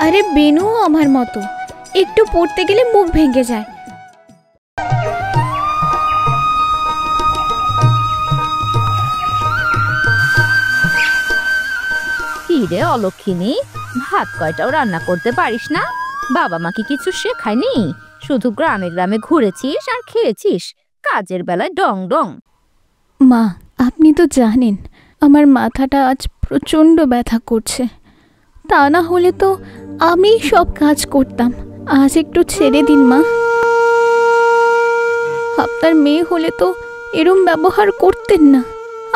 আরে বেনু আমার মতো একটু পড়তে গেলে মুখ ভেঙে যায়। কিরে অলক্ষিনী, ভাত কয়টাও রান্না করতে পারিস না? বাবা মা কি কিছু শেখায়নি? শুধু গ্রামে গ্রামে ঘুরেছিস আর খেয়েছিস, কাজের বেলায় ডং ডং। মা, আপনি তো জানেন আমার মাথাটা আজ প্রচণ্ড ব্যথা করছে। তা না হলে তো আমি সব কাজ করতাম। আজ একটু ছেড়ে দিন মা। আপনার মেয়ে হলে তো এরম ব্যবহার করতেন না।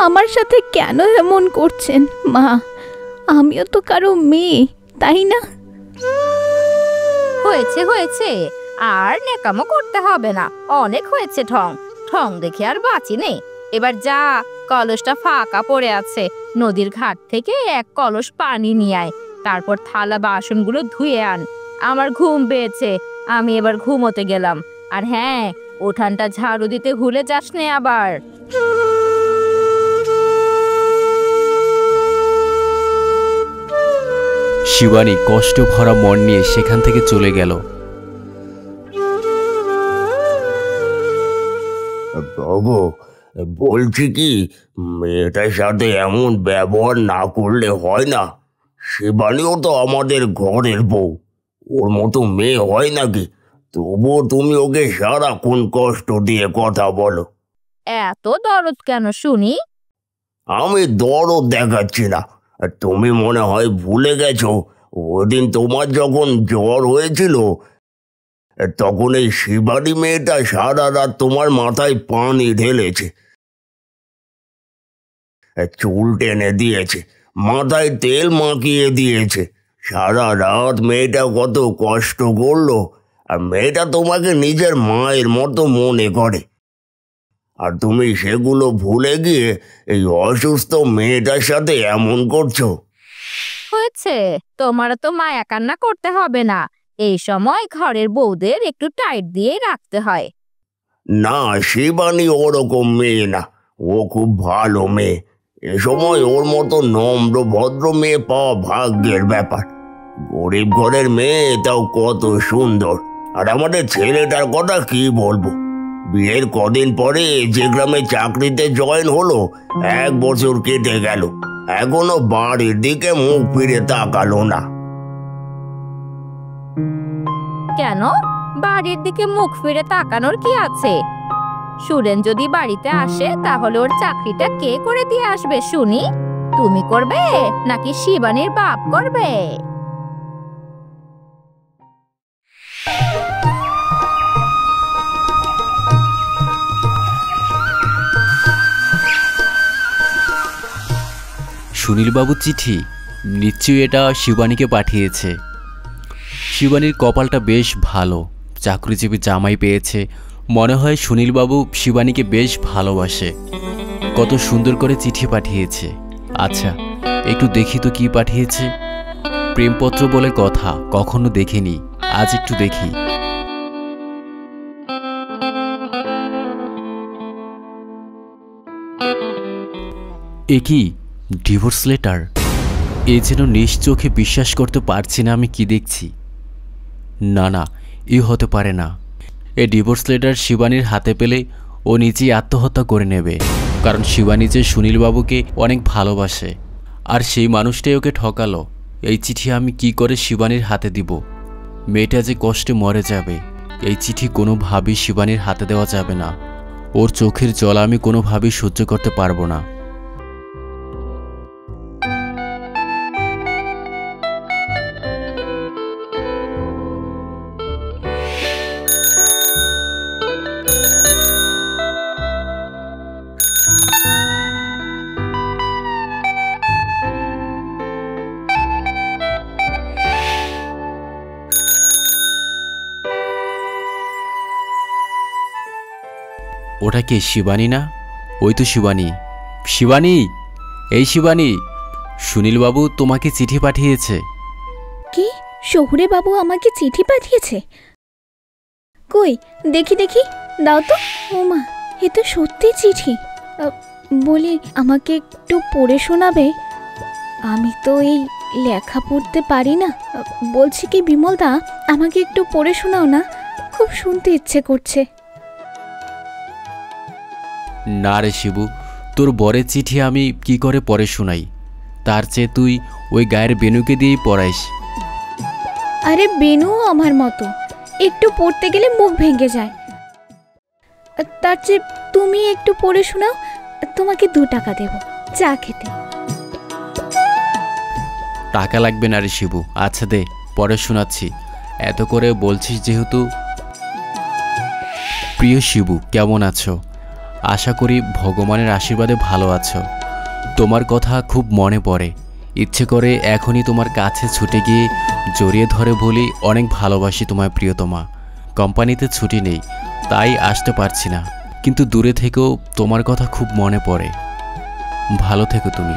আমার সাথে কেন এমন করছেন মা? আমিও তো কারো মেয়ে, তাই না? হয়েছে হয়েছে, আর নেকামো করতে হবে না। অনেক হয়েছে ঠং ঠং দেখে আর বাঁচি নেই। এবার যা, কলসটা ফাঁকা পড়ে আছে, নদীর ঘাট থেকে এক কলস পানি নিয়ে আয়। তারপর থালা বাসনগুলো ধুয়ে আন। আমার ঘুম পেয়েছে, আমি এবার ঘুমোতে গেলাম। আর হ্যাঁ, উঠানটা ঝাড়ু দিতে ভুলে যাস নে আবার। শিবানী কষ্ট ভরা মন নিয়ে সেখান থেকে চলে গেল। বাবু, বলছি কি, মেয়েটার সাথে এমন ব্যবহার না করলে হয় না। শিবানীও তো আমাদের ঘরের বউ, ওর মতো মেয়ে হয় নাকি? তবুও তুমি ওকে সারাক্ষণ কষ্ট দিয়ে কথা বলো। এত দরদ কেন শুনি? আমি দরদ দেখাচ্ছি না, তুমি মনে হয় ভুলে গেছো ওদিন তোমার যখন জ্বর হয়েছিল, তখন এই শিবানী মেয়েটা সারা রাত তোমার মাথায় পানি ঢেলেছে, চুল টেনে দিয়েছে, মাথায় তেল মাখিয়ে দিয়েছে। সারা রাত মেয়েটা কত কষ্ট করলো। আর মেয়েটা তোমাকে নিজের মায়ের মতো মনে করে, আর তুমি সেগুলো ভুলে গিয়ে এই অসুস্থ মেয়েটার সাথে এমন করছো। হয়েছে, তোমার তো মায়া কান্না করতে হবে না। এই সময় ঘরের বউদের একটু টাইট দিয়ে রাখতে হয়। না, শিবানী ওরকম মেয়ে না, ও খুব ভালো মেয়ে। এ সময় ওর মতো নম্র ভদ্র মেয়ে পাওয়া ভাগ্যের ব্যাপার। গরিব ঘরের মেয়ে, তাও কত সুন্দর। আর আমাদের ছেলেটার কথা কি বলবো, বিয়ের কদিন পরে যে গ্রামে চাকরিতে জয়েন হলো, 1 বছর কেটে গেল, এখনো বাড়ির দিকে মুখ ফিরে তাকালো না। কেন? বাড়ির দিকে মুখ ফিরে তাকানোর কি আছে? সুরেন যদি বাড়িতে আসে, তাহলে ওর চাকরিটা কে করে দিয়ে আসবে শুনি? তুমি করবে নাকি শিবানীর বাপ করবে? সুনীলবাবুর চিঠি, নিশ্চয়ই এটা শিবানীকে পাঠিয়েছে। শিবানীর কপালটা বেশ ভালো, চাকরিজীবী জামাই পেয়েছে। মনে হয় সুনীলবাবু শিবানীকে বেশ ভালোবাসে। কত সুন্দর করে চিঠি পাঠিয়েছে। আচ্ছা, একটু দেখি তো কি পাঠিয়েছে। প্রেমপত্র বলে কথা, কখনো দেখিনি, আজ একটু দেখি। এ কি ডিভোর্স লেটার? এ যেন নিজ চোখে বিশ্বাস করতে পারছি না আমি কি দেখছি। না না, এ হতে পারে না। এই ডিভোর্স লেটার শিবানীর হাতে পেলে ও নিজেই আত্মহত্যা করে নেবে, কারণ শিবানী যে সুনীলবাবুকে অনেক ভালোবাসে, আর সেই মানুষটাই ওকে ঠকালো। এই চিঠি আমি কি করে শিবানীর হাতে দিব? মেয়েটা যে কষ্টে মরে যাবে। এই চিঠি কোনোভাবেই শিবানীর হাতে দেওয়া যাবে না। ওর চোখের জল আমি কোনোভাবেই সহ্য করতে পারবো না। ওটা কে? শিবানী না? ওই তো শিবানী। শিবানী, এই শিবানী, সুনীলবাবু তোমাকে চিঠি পাঠিয়েছে। কি? শহুরে বাবু আমাকে চিঠি পাঠিয়েছে? কই দেখি দেখি, দাও তো। ও মা, এ তো সত্যি চিঠি। বলি আমাকে একটু পড়ে শোনাবে? আমি তো এই লেখা পড়তে পারি না। বলছি কি বিমলদা, আমাকে একটু পড়ে শোনাও না, খুব শুনতে ইচ্ছে করছে। না রে শিবু, তোর বরের চিঠি আমি কি করে পড়ে শোনাই? তার চেয়ে তুই ওই গায়ের বেনুকে দিয়েই পড়াইস। আরে বেনু আমার মতো, একটু পড়তে গেলে মুখ ভেঙে যায়। তার চেয়ে তুমি একটু পড়ে শোনাও, তোমাকে 2 টাকা দেব চা খেতে। টাকা লাগবে না রে শিবু, আচ্ছা দে, পরে শোনাচ্ছি। এত করে বলছিস যেহেতু। প্রিয় শিবু, কেমন আছো? আশা করি ভগবানের আশীর্বাদে ভালো আছো। তোমার কথা খুব মনে পড়ে, ইচ্ছে করে এখনই তোমার কাছে ছুটে গিয়ে জড়িয়ে ধরে বলি অনেক ভালোবাসি তোমায় প্রিয়তমা। কোম্পানিতে ছুটি নেই, তাই আসতে পারছি না, কিন্তু দূরে থেকেও তোমার কথা খুব মনে পড়ে। ভালো থেকো তুমি।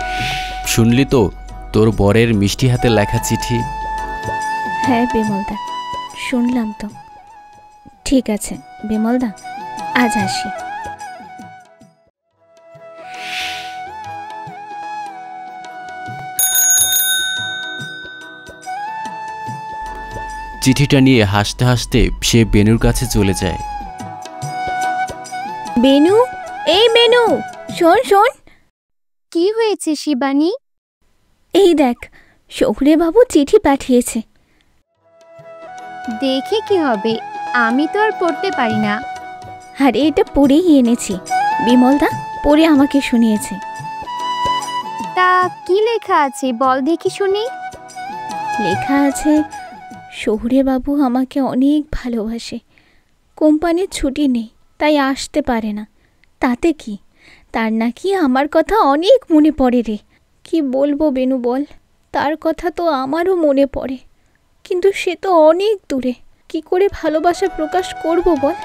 শুনলি তো তোর বরের মিষ্টি হাতে লেখা চিঠি? হ্যাঁ বিমলদা, শুনলাম তো। ঠিক আছে বিমলদা, আজ আসি। চিঠিটা নিয়ে হাসতে হাসতে সে বেনুর কাছে চলে যায়। বেনু, এই বেনু, শোন শোন। কি হয়েছে শিবানী? এই দেখ, শহুরে বাবু চিঠি পাঠিয়েছে। দেখে কি হবে, আমি তো আর পড়তে পারি না। আরে এটা পড়েই এনেছি, বিমলদা পড়ে আমাকে শুনিয়েছে। তা কি লেখা আছে বল দেখি শুনি। লেখা আছে, শহুরে বাবু আমাকে অনেক ভালোবাসে, কোম্পানির ছুটি নেই তাই আসতে পারে না। তাতে কি, তার নাকি আমার কথা অনেক মনে পড়ে রে। কি বলবো বেনু বল, তার কথা তো আমারও মনে পড়ে, কিন্তু সে তো অনেক দূরে। কি করে ভালোবাসা প্রকাশ করব বল?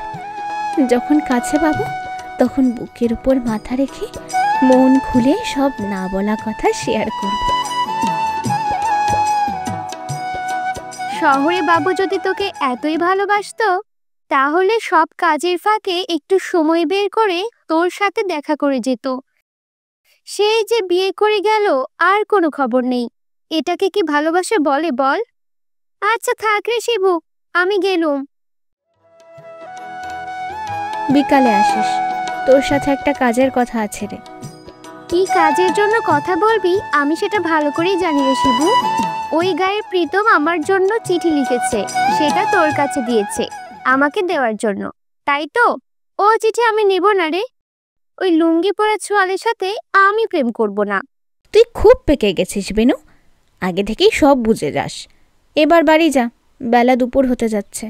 যখন কাছে পাবো তখন বুকের উপর মাথা রেখে মন খুলে সব না বলা কথা শেয়ার করব। শহরে বাবু যদি তোকে এতই ভালোবাসতো, তাহলে সব কাজের ফাঁকে একটু সময় বের করে তোর সাথে দেখা করে যেত। সেই যে বিয়ে করে গেল, আর কোনো খবর নেই। এটাকে কি ভালোবাসা বলে বল? আচ্ছা থাক রে শিবু, আমি গেলুম। বিকালে আসিস, তোর সাথে একটা কাজের কথা আছে রে। কি কাজের জন্য কথা বলবি আমি সেটা ভালো করেই জানি রে শিবু। ওই গায়ের প্রীতম আমার জন্য চিঠি লিখেছে, সেটা তোর কাছে দিয়েছে আমাকে দেওয়ার জন্য, তাই তো? ও চিঠি আমি নেব না রে। ওই লুঙ্গি পরা ছোয়ালের সাথে আমি প্রেম করব না। তুই খুব পেকে গেছিস বেনু, আগে থেকেই সব বুঝে যাস। এবার বাড়ি যা, বেলা দুপুর হতে যাচ্ছে।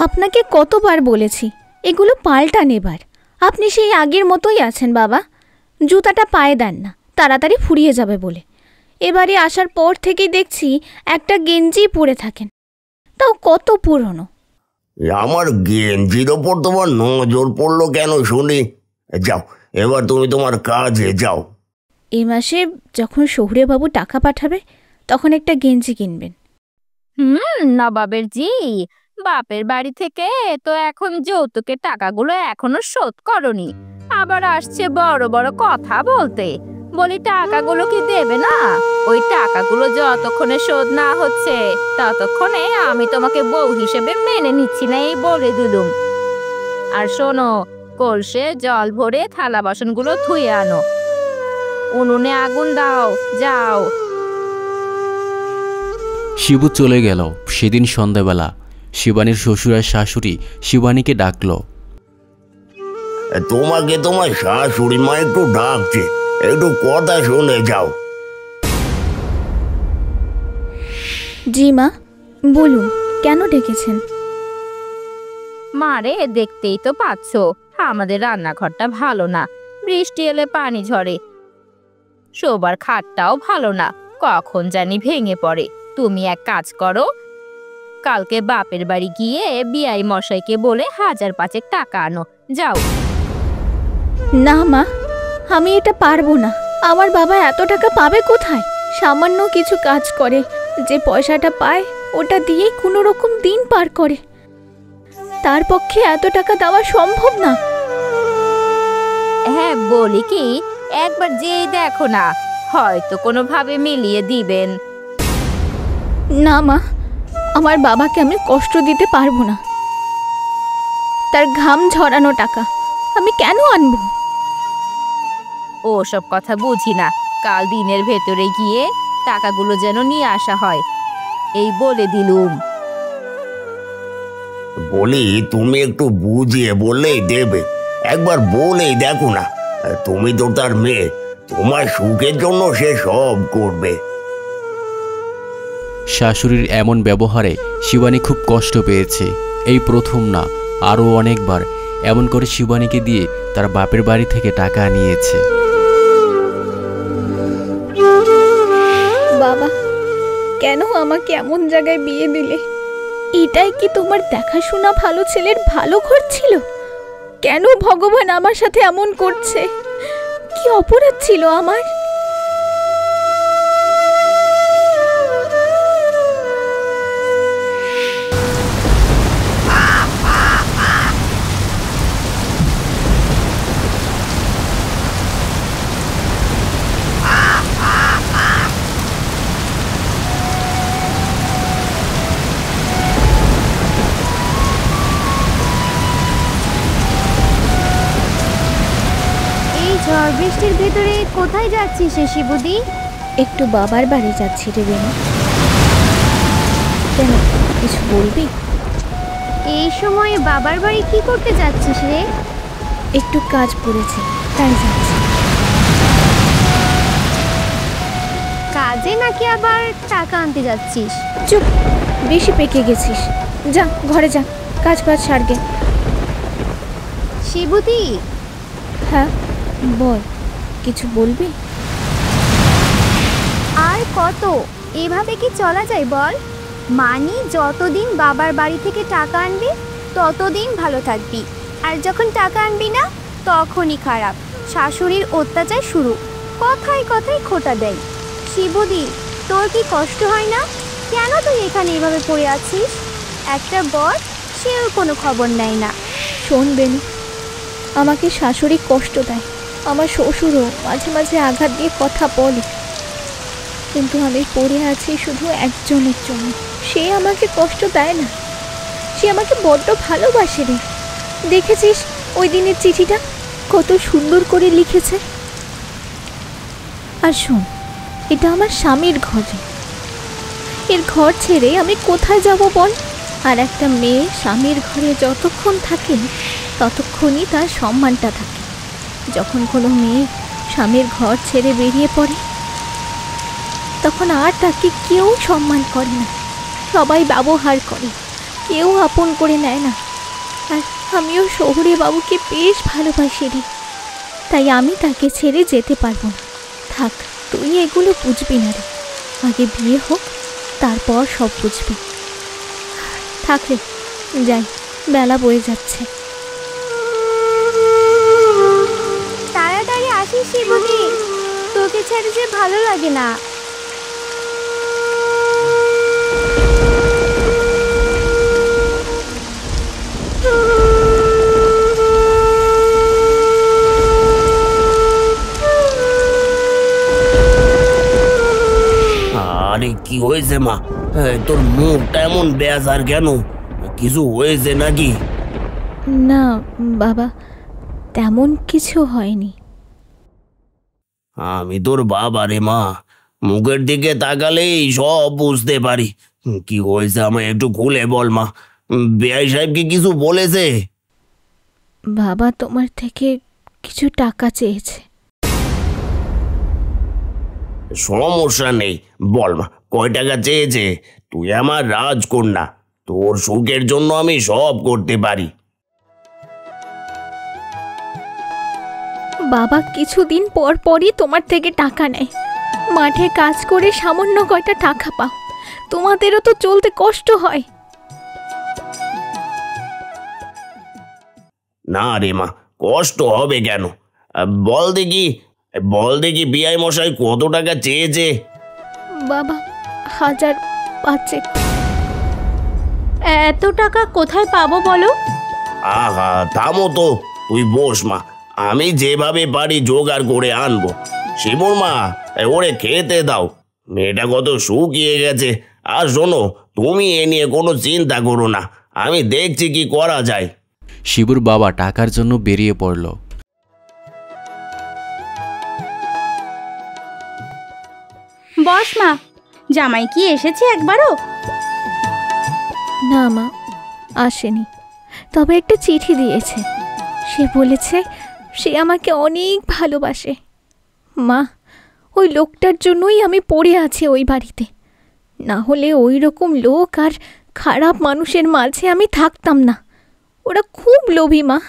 আপনাকে কতবার বলেছি এগুলো পাল্টা নেবার, আপনি সেই আগের মতোই আছেন বাবা। জুতাটা পায়ে দেন না, তাড়াতাড়ি ফুরিয়ে যাবে বলে। এবারে আসার পর থেকেই দেখছি একটা গেঞ্জি পরে থাকেন, তাও কত পুরনো। আমার গেঞ্জির ওপর তোমার নজর পড়লো কেন শুনি? যাও, এবার তুমি তোমার কাজে যাও। এ মাসে যখন শহুরে বাবু টাকা পাঠাবে তখন একটা গেঞ্জি কিনবেন। নবাবের জি, বাপের বাড়ি থেকে তো এখন যৌতুকের টাকাগুলো এখনো শোধ করনি, আবার আসছে বড় বড় কথা বলতে। বলি টাকাগুলো কি দেবে না? ওই টাকাগুলো যতক্ষণে শোধ না হচ্ছে ততক্ষণে আমি তোমাকে বউ হিসেবে মেনে নিচ্ছি না, এই বলে দিলুম। আর শোনো, কলসে জল ভরে থালা বাসনগুলো ধুয়ে আনো, উনুনে আগুন দাও, যাও। শিবু চলে গেল। সেদিন সন্ধ্যাবেলা শিবানীর শ্বশুর আর শাশুড়ি শিবানীকে ডাকলো। তোমাকে তোমার শাশুড়ি মা একটু ডাকছে, একটু কথা শুনে যাও। জি মা, বলুন কেন ডেকেছেন? মারে, দেখতেই তো পাচ্ছ আমাদের রান্নাঘরটা ভালো না, বৃষ্টি এলে পানি ঝরে, শোবার খাটটাও ভালো না, কখন জানি ভেঙে পড়ে। তুমি এক কাজ করো, কালকে বাপের বাড়ি গিয়ে বিআই মশাইকে বলে 1000-5 টাকা আনো, যাও। না মা, আমি এটা পারবো না। আমার বাবা এত টাকা পাবে কোথায়? সামান্য কিছু কাজ করে, যে পয়সাটা পায় ওটা দিয়েই কোনো রকম দিন পার করে। তার পক্ষে এত টাকা দেওয়া সম্ভব না। হ্যাঁ, বলি কি, একবার যেই দেখো না, হয়তো কোনোভাবে মিলিয়ে দিবেন। না মা, আমার বাবাকে আমি কষ্ট দিতে পারবো না। তার ঘাম ঝরানো টাকা আমি কেন আনবো? ওসব কথা বুঝি না। কাল দিনের ভেতরে গিয়ে টাকাগুলো যেন নিয়ে আসা হয়, এই বলে দিলুম। বলি, তুমি একটু বুঝিয়ে বললেই দেবে। একবার বলেই দেখো না, তুমি তো তার মেয়ে, তোমার সুখের জন্য সে সব করবে। শাশুড়ির এমন ব্যবহারে শিবানী খুব কষ্ট পেয়েছে। এই প্রথম না, আরও অনেকবার এমন করে শিবানীকে দিয়ে তার বাপের বাড়ি থেকে টাকা নিয়েছে। বাবা, কেন আমাকে এমন জায়গায় বিয়ে দিলে? এটাই কি তোমার দেখাশোনা ভালো ছেলের ভালো ঘর ছিল? কেন ভগবান আমার সাথে এমন করছে? কি অপরাধ ছিল আমার? ঝড় বৃষ্টির ভেতরে কোথায় যাচ্ছিস শিবুদি? একটু বাবার বাড়ি যাচ্ছি রে বেনু। কেন, কিছু বলবি? এই সময়ে বাবার বাড়ি কি করতে যাচ্ছিস রে? একটু কাজ পড়েছে, তাই যাচ্ছি। কাজে নাকি আবার টাকা আনতে যাচ্ছিস? চুপ, বেশি পেকে গেছিস। যা ঘরে যা, কাজ বাজ সারগে। শিবুদি। হ্যাঁ বল, কিছু বলবি? আর কত এভাবে কি চলা যায় বল? মানি যতদিন বাবার বাড়ি থেকে টাকা আনবি ততদিন ভালো থাকবি, আর যখন টাকা আনবি না তখনই খারাপ। শাশুড়ির অত্যাচার শুরু, কথায় কথায় খোঁটা দেয়। শিবুদি, তোর কি কষ্ট হয় না? কেন তুই এখানে এভাবে পড়ে আছিস? একটা বর, সেও কোনো খবর নেয় না। শোন বেনু, আমাকে শাশুড়ি কষ্ট দেয়, আমার শ্বশুরও মাঝে মাঝে আঘাত দিয়ে কথা বলে, কিন্তু আমি পড়ে আছি শুধু একজনের জন্য। সে আমাকে কষ্ট দেয় না, সে আমাকে বড্ড ভালোবাসে রে। দেখেছিস ওই দিনের চিঠিটা কত সুন্দর করে লিখেছে? আর শোন, এটা আমার স্বামীর ঘর, এর ঘর ছেড়ে আমি কোথায় যাব বল? আর একটা মেয়ে স্বামীর ঘরে যতক্ষণ থাকে ততক্ষণই তার সম্মানটা থাকে। যখন কোনো মেয়ে স্বামীর ঘর ছেড়ে বেরিয়ে পড়ে তখন আর তাকে কেউ সম্মান করে না, সবাই ব্যবহার করে, কেউ আপন করে নেয় না। আর আমিও শহুরে বাবুকে বেশ ভালোবাসি রে, তাই আমি তাকে ছেড়ে যেতে পারবো না। থাক, তুই এগুলো বুঝবি না রে, আগে বিয়ে হোক, তারপর সব বুঝবি। থাক রে, যাই, বেলা বয়ে যাচ্ছে। তাড়াতাড়ি আসিস শিবুদি, তোকে ছেড়ে যে ভালো লাগে না। আরে কি হয়েছে মা? তোর মুখটা এমন বেজার কেন? কিছু হয়েছে নাকি? না বাবা, তেমন কিছু হয়নি। আমি তোর বাবা রে মা, মুখের দিকে তাকালেই সব বুঝতে পারি। কি হয়েছে আমায় একটু খুলে বল মা। বেআই সাহেব কি কিছু বলেছে? বাবা তোমার থেকে কিছু টাকা চেয়েছে। সমস্যা নেই, বল মা, কয় টাকা চেয়েছে? তুই আমার রাজকন্যা, তোর সুখের জন্য আমি সব করতে পারি। বাবা কিছুদিন পর পরই তোমার থেকে টাকা নেয়, মাঠে কাজ করে সামান্য কয়টা টাকা পাও, তোমাদেরও তো চলতে কষ্ট হয়। না রে মা, কষ্ট হবে কেন? বল দেখি, বল দেখি বিআই মশাই কত টাকা চেয়েছে? বাবা 1005। এত টাকা কোথায় পাবো বলো? আহা থামো তো, তুই বস মা, আমি যেভাবে পারি জোগাড় করে আনবো। শিবুর মা, ওরে খেতে দাও, মেয়েটা কত শুকিয়ে গেছে। আর শোনো, তুমি এ নিয়ে কোনো চিন্তা করো না, আমি দেখছি কি করা যায়। শিবুর বাবা টাকার জন্য বেরিয়ে পড়ল। বস মা, জামাই কি এসেছে একবারও? না মা, আসেনি। তবে একটা চিঠি দিয়েছে। সে বলেছে সে আমাকে অনেক ভালোবাসে। মা, ওই লোকটার জন্যই আমি পড়ে আছি ওই বাড়িতে। না হলে ওই রকম লোক আর খারাপ মানুষের মাঝে আমি থাকতাম না। ওরা খুব লোভী মা।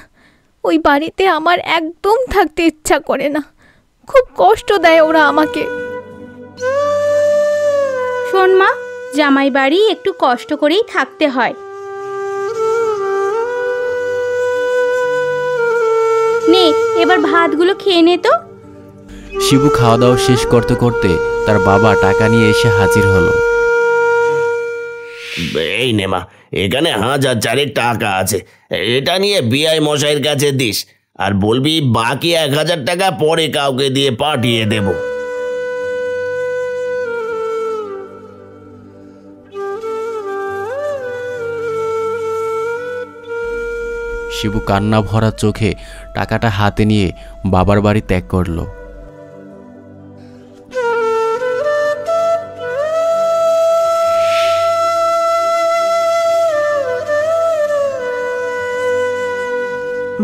ওই বাড়িতে আমার একদম থাকতে ইচ্ছা করে না। খুব কষ্ট দেয় ওরা আমাকে। শোন মা, জামাই বাড়ি একটু কষ্ট করেই থাকতে হয়। নে, এবার ভাতগুলো খেয়ে নে তো। শিবু খাওয়া দাওয়া শেষ করতে করতে তার বাবা টাকা নিয়ে এসে হাজির হলো। এই নে মা, এখানে 1004 টাকা আছে, এটা নিয়ে বিআই মশাইয়ের কাছে দিস, আর বলবি বাকি 1000 টাকা পরে কাউকে দিয়ে পাঠিয়ে দেব। শিবু কান্না ভরা চোখে টাকাটা হাতে নিয়ে বাবার বাড়ি ত্যাগ করলো।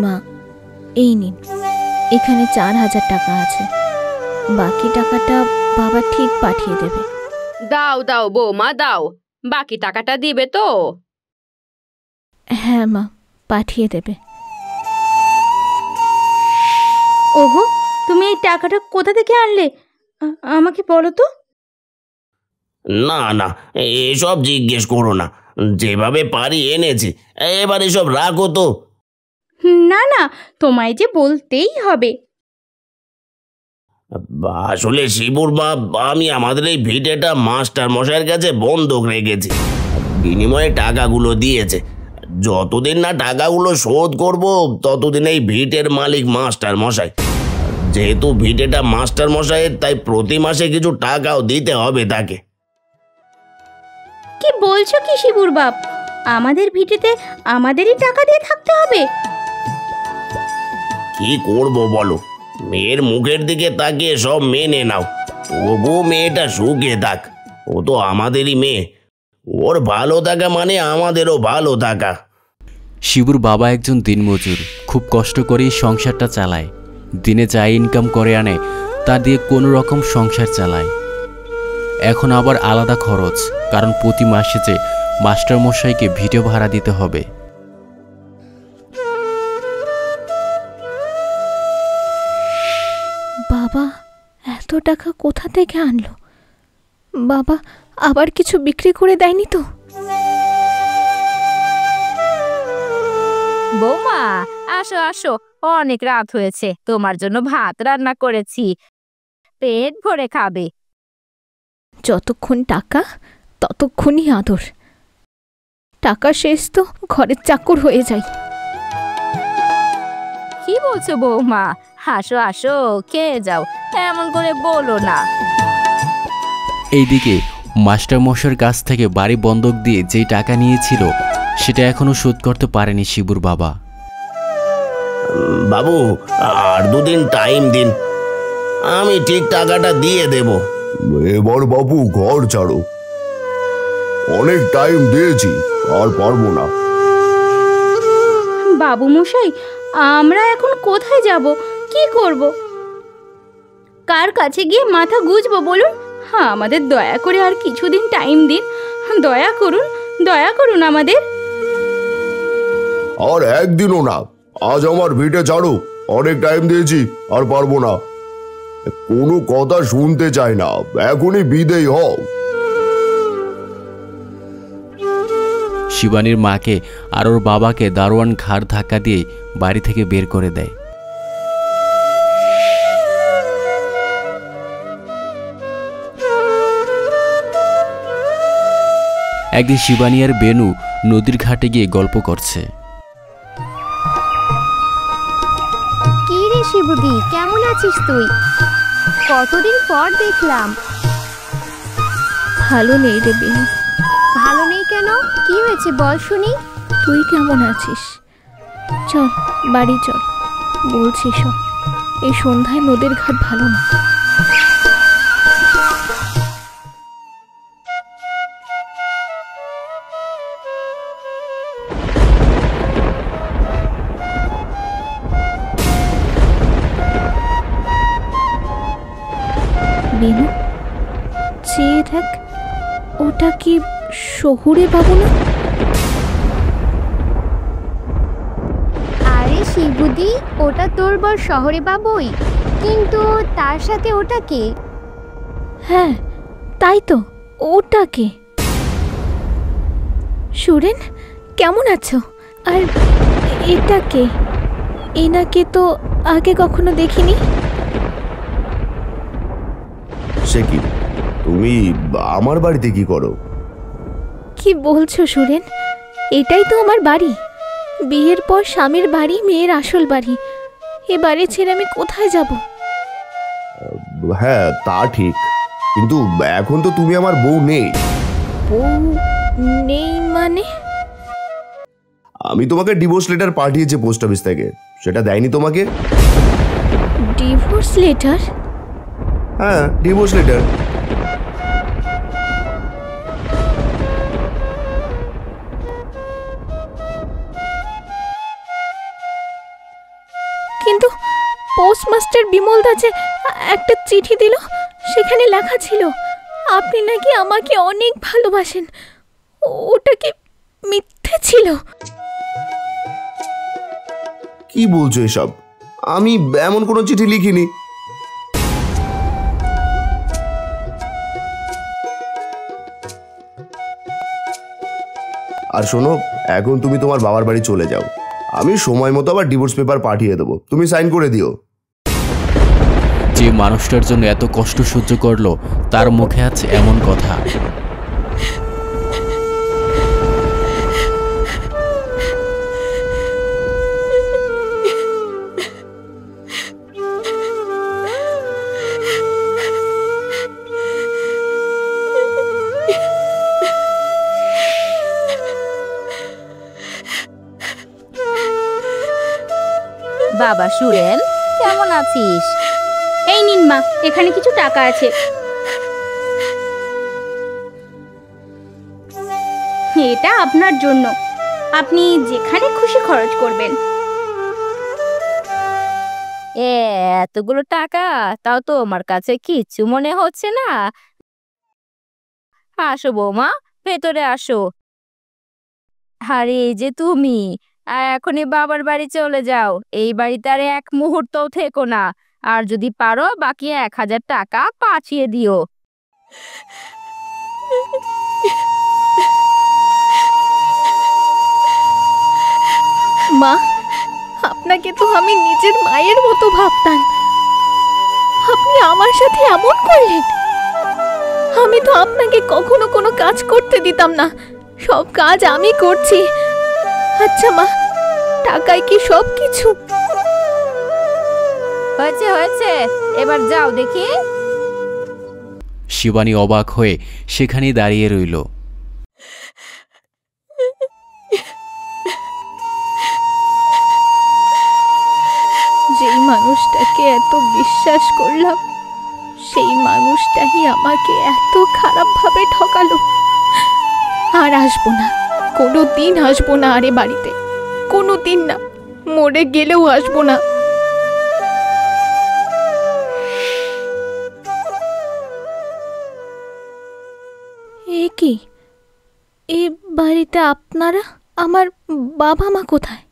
মা, এই নিন, এখানে 4000 টাকা আছে। বাকি টাকাটা বাবা ঠিক পাঠিয়ে দেবে। দাও দাও বৌমা দাও, বাকি টাকাটা দিবে তো? হ্যাঁ মা, পাঠিয়ে দেবে। ওগো, তুমি এই টাকাটা কোথা থেকে আনলে? আমাকে বলো তো। না না, এসব জিজ্ঞেস করো না, যেভাবে পারি এনেছি, এবার এসব রাখো তো। না না, তোমায় যে বলতেই হবে। আসলে শিবুর বাপ, আমি আমাদের এই ভিটেটা মাস্টার মশাইয়ের কাছে বন্ধক রেখেছি, বিনিময়ে টাকাগুলো দিয়েছে। যতদিন না টাকাগুলো শোধ করব ততদিন এই ভিটের মালিক মাস্টার মশাই। যেহেতু ভিটেটা মাস্টার মশাইয়ের, তাই প্রতি মাসে কিছু টাকাও দিতে হবে তাকে। কি বলছো কি শিবুর বাপ? আমাদের ভিটেতে আমাদেরই টাকা দিয়ে থাকতে হবে? কি করব বলো, মেয়ের মুখের দিকে তাকিয়ে সব মেনে নাও। তবু মেয়েটা সুখে থাক, ও তো আমাদেরই মেয়ে, ওর ভালো থাকা মানে আমাদেরও ভালো থাকা। শিবুর বাবা একজন দিনমজুর, খুব কষ্ট করেই সংসারটা চালায়। দিনে যা ইনকাম করে আনে তা দিয়ে কোনো রকম সংসার চালায়। এখন আবার আলাদা খরচ, কারণ প্রতি মাসে যে মাস্টারমশাইকে ভিটে ভাড়া দিতে হবে। বাবা এত টাকা কোথা থেকে আনলো? বাবা আবার কিছু বিক্রি করে দেয়নি তো? বৌমা, আসো আসো, অনেক রাত হয়েছে, তোমার জন্য ভাত রান্না করেছি, পেট ভরে খাবে। যতক্ষণ টাকা ততক্ষণই আদর। টাকা শেষ তো ঘরের চাকর হয়ে যায়। কি বলছো বৌমা? আসো আসো, খেয়ে যাও, এমন করে বলো না। এইদিকে মাস্টারমশাইয়ের কাছ থেকে বাড়ি বন্ধক দিয়ে যেই টাকা নিয়েছিল সেটা এখনো শোধ করতে পারেনি শিবুর বাবা। বাবু, আর 2 দিন টাইম দিন, আমি ঠিক টাকাটা দিয়ে দেব। এবার বাবু ঘর ছাড়ো, অনেক টাইম দিয়েছি, আর পারবো না। বাবু মশাই, আমরা এখন কোথায় যাব, কি করব? কার কাছে গিয়ে মাথা গুজবো বলুন? হ্যাঁ, আমাদের দয়া করে আর কিছুদিন টাইম দিন, দয়া করুন, দয়া করুন আমাদের। আর একদিনও না, আজ আমার ভিটে ছাড়ো, অনেক টাইম দিয়েছি, আর পারবো না। কোনো কথা শুনতে চাই না, এখনই বিদেয় হও। শিবানীর মাকে আর ওর বাবাকে দারোয়ান ঘাড় ধাক্কা দিয়ে বাড়ি থেকে বের করে দেয়। একদিন শিবানী আর বেনু নদীর ঘাটে গিয়ে গল্প করছে। কি রে শিবুদি, কেমন আছিস তুই? কতদিন পর দেখলাম। ভালো নেই রে বেনু। ভালো নেই কেন? কি হয়েছে বল শুনি। তুই কেমন আছিস? চল বাড়ি চল, বলছি সব। এই সন্ধ্যায় নদীর ঘাট ভালো না। বেনু, চেয়ে দেখ, ওটা কি শহুরে বাবু না? আরে শিবুদি, ওটা তোর বর শহরে বাবুই, কিন্তু তার সাথে ওটা কে? হ্যাঁ তাই তো, ওটা কে? সুরেন, কেমন আছো? আর এটা কে? এনাকে তো আগে কখনো দেখিনি। সে কি, তুমি আমার বাড়িতে কি করো? কি বলছো সুরেন? এটাই তো আমার বাড়ি। বিয়ের পর স্বামীর বাড়ি, মেয়ের আসল বাড়ি। এ বাড়ি ছেড়ে আমি কোথায় যাব? হ্যাঁ তা ঠিক, কিন্তু এখন তো তুমি আমার বউ নেই। বউ নেই মানে? আমি তোমাকে ডিভোর্স লেটার পাঠিয়েছি পোস্ট অফিস থেকে, সেটা দেয়নি তোমাকে? Divorce letter? হ্যাঁ ডিভোর্স লেটার। কিন্তু পোস্টমাস্টার বিমল দা যে একটা চিঠি দিল, সেখানে লেখা ছিল আপনি নাকি আমাকে অনেক ভালোবাসেন। ওটা কি মিথ্যে ছিল? কি বলছো এসব? আমি এমন কোনো চিঠি লিখিনি। আর শোনো, এখন তুমি তোমার বাবার বাড়ি চলে যাও। আমি সময় মতো আবার ডিভোর্স পেপার পাঠিয়ে দেবো, তুমি সাইন করে দিও। যে মানুষটার জন্য এত কষ্ট সহ্য করলো, তার মুখে আছে এমন কথা। বাবা সুরেন, কেমন আছিস? এই নিন মা, এখানে কিছু টাকা আছে। এটা আপনার জন্য, আপনি যেখানে খুশি খরচ করবেন। এতগুলো টাকা, তাও তো আমার কাছে কিচ্ছু মনে হচ্ছে না। আসো বৌমা, ভেতরে আসো। আরে এই যে তুমি, এখনই বাবার বাড়ি চলে যাও। এই বাড়িতে আর এক মুহূর্তও থেকো না। আর যদি পারো বাকি 1000 টাকা পাঠিয়ে দিও। মা, আপনাকে তো আমি নিজের মায়ের মতো ভাবতাম, আপনি আমার সাথে এমন করলেন। আমি তো আপনাকে কখনো কোনো কাজ করতে দিতাম না, সব কাজ আমি করছি। আচ্ছা মা, টাকায় কি সব কিছু? হয়েছে হয়েছে, এবার যাও দেখি। শিবানী অবাক হয়ে সেখানেই দাঁড়িয়ে রইল। যেই মানুষটাকে এত বিশ্বাস করলাম, সেই মানুষটাই আমাকে এত খারাপভাবে ঠকালো। আর আসবো না, কোনো দিন আসবো না আরে বাড়িতে, কোনো দিন না, মরে গেলেও আসবো না। এ কি, এ বাড়িতে আপনারা? আমার বাবা মা কোথায়?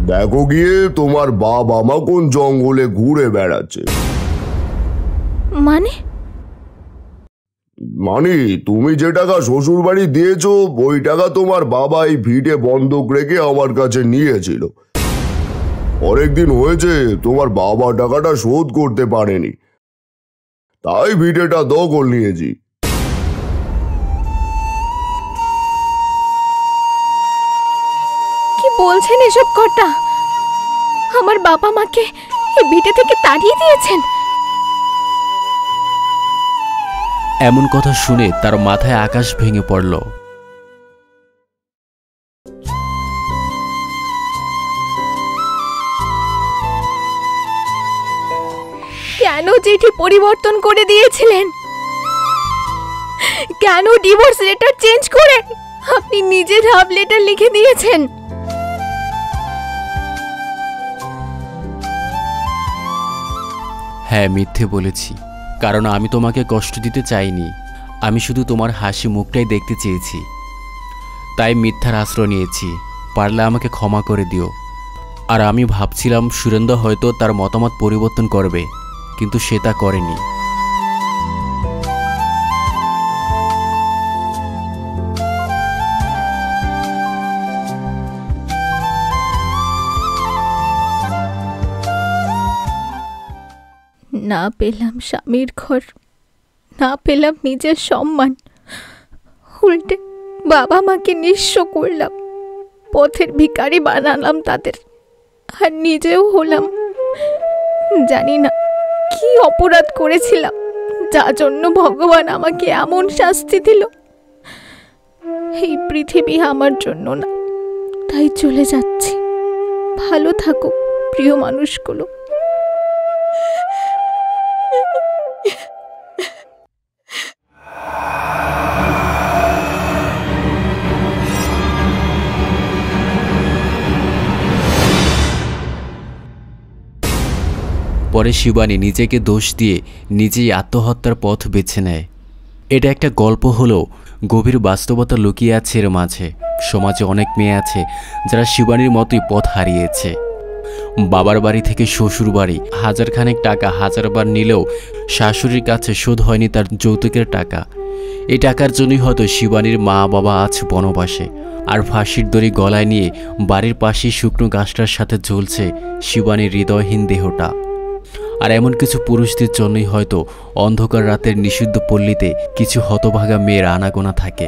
দেখো গিয়ে, তোমার বাবা মা কোন জঙ্গলে ঘুরে বেড়াচ্ছে। মানে? মানে তুমি যে টাকা শ্বশুর বাড়ি দিয়েছো, ওই টাকা তোমার বাবা এই ভিটে বন্ধক রেখে আমার কাছে নিয়েছিল। অনেকদিন হয়েছে তোমার বাবা টাকাটা শোধ করতে পারেনি, তাই ভিটেটা দখল নিয়েছি। বলছেন এসব কর্তা? আমার বাবা মাকে এই ভিটে থেকে তাড়িয়ে দিয়েছেন? এমন কথা শুনে তার মাথায় আকাশ ভেঙে পড়ল। কেন চিঠি পরিবর্তন করে দিয়েছিলেন? কেন ডিভোর্স লেটার চেঞ্জ করে আপনি নিজে লাভ লেটার লিখে দিয়েছেন? হ্যাঁ, মিথ্যে বলেছি, কারণ আমি তোমাকে কষ্ট দিতে চাইনি। আমি শুধু তোমার হাসি মুখটাই দেখতে চেয়েছি, তাই মিথ্যার আশ্রয় নিয়েছি। পারলে আমাকে ক্ষমা করে দিও। আর আমি ভাবছিলাম সুরেন্দ্র হয়তো তার মতামত পরিবর্তন করবে, কিন্তু সে তা করেনি। না পেলাম স্বামীর ঘর, না পেলাম নিজের সম্মান, উল্টে বাবা মাকে নিঃস্ব করলাম, পথের ভিখারি বানালাম তাদের, আর নিজেও হলাম। জানি না কি অপরাধ করেছিলাম যার জন্য ভগবান আমাকে এমন শাস্তি দিল। এই পৃথিবী আমার জন্য না, তাই চলে যাচ্ছি। ভালো থাকো প্রিয় মানুষগুলো। পরে শিবানী নিজেকে দোষ দিয়ে নিজেই আত্মহত্যার পথ বেছে নেয়। এটা একটা গল্প হলেও গভীর বাস্তবতা লুকিয়ে আছে এর মাঝে। সমাজে অনেক মেয়ে আছে যারা শিবানীর মতোই পথ হারিয়েছে। বাবার বাড়ি থেকে শ্বশুর বাড়ি হাজারখানেক টাকা হাজারবার নিলেও শাশুড়ির কাছে শোধ হয়নি তার যৌতুকের টাকা। এই টাকার জন্যই হয়তো শিবানীর মা বাবা আজ বনবাসে, আর ফাঁসির দড়ি গলায় নিয়ে বাড়ির পাশেই শুকনো গাছটার সাথে ঝুলছে শিবানীর হৃদয়হীন দেহটা। আর এমন কিছু পুরুষদের জন্যই হয়তো অন্ধকার রাতের নিষিদ্ধ পল্লীতে কিছু হতভাগা মেয়ের আনাগোনা থাকে।